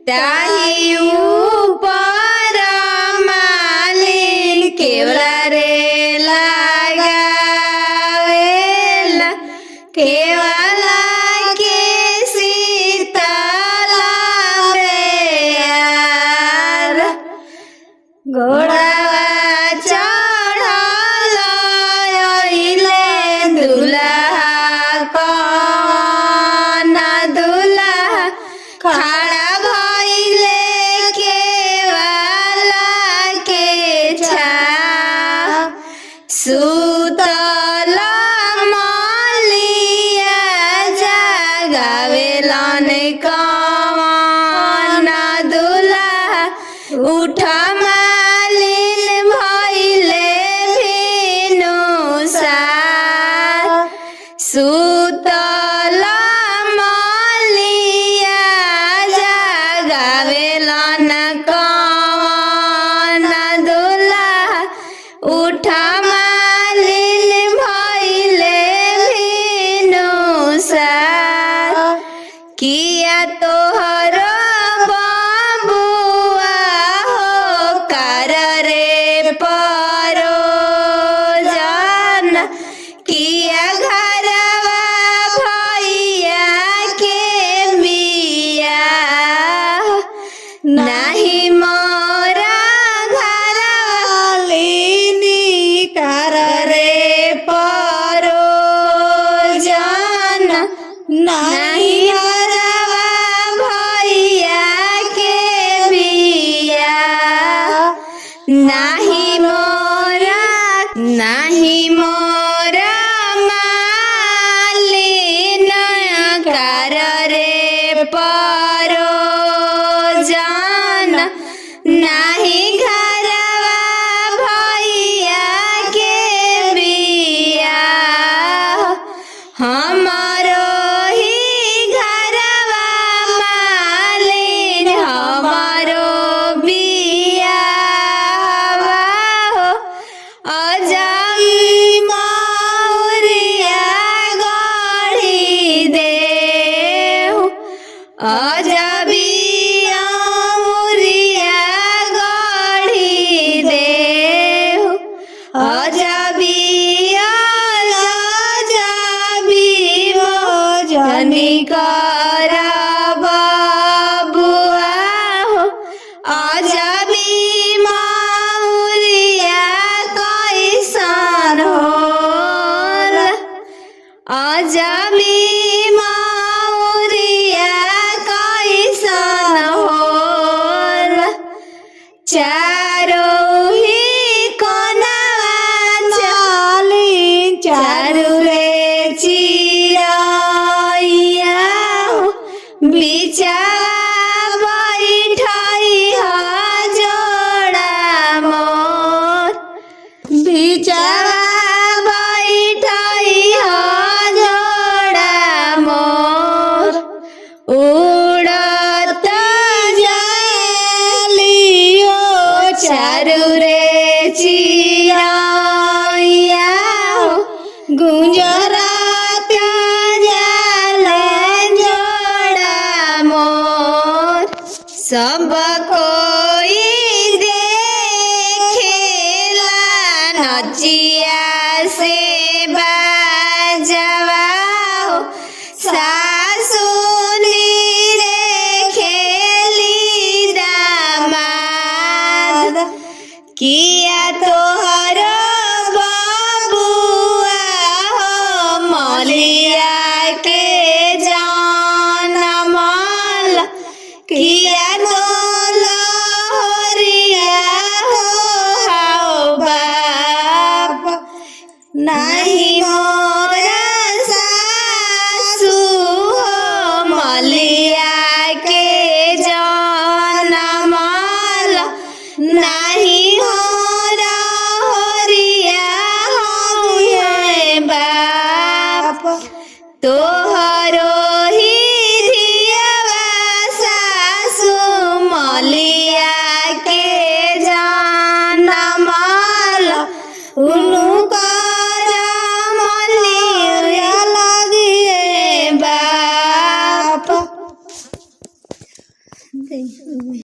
ताही ऊपर मालिन केवला रे लगावेला केवला के सीतला बेयार घोड़ावा चढ़ल अइले दुल्हा कौन दुल्हा खड़ा भइले केवला के छाव सुतल मलिया जगावेलन कौन दुल्हा उठ मालिन भइले भिनुसार सुतल मलिया जगावेलन कौन दुल्हा उठ मालिन भइले भिनुसार किया तोहर बबुआ हो कर रे परोजन किया घरवा भैया के बिया नाही मोरा घरवा लीनी कर रे परोजन नाही घरवा भैया के बिया नाही मोरा मालिन कर रे परोजन नाही घरवा भैया के बिया हमारो ही घरवा मालिन हमारो बियावा हो अजामी मौरिया गढ़ी देहु अजबिया मौरिया गढ़ी देहु अजबिया मोजनी कर बबुआ हो अजबी मौरिया कैसन होला अजबी मौरिया कैसन होला चारो ही कोनवा चली चारू रे चिड़ैया बिचावा बैठई ह जोड़ा मोर बिचावा बैठई ह जोड़ा मोर उड़त जालियो चारू रे चिड़ैया गुंजरात जाले जोड़ा मोर सब कोई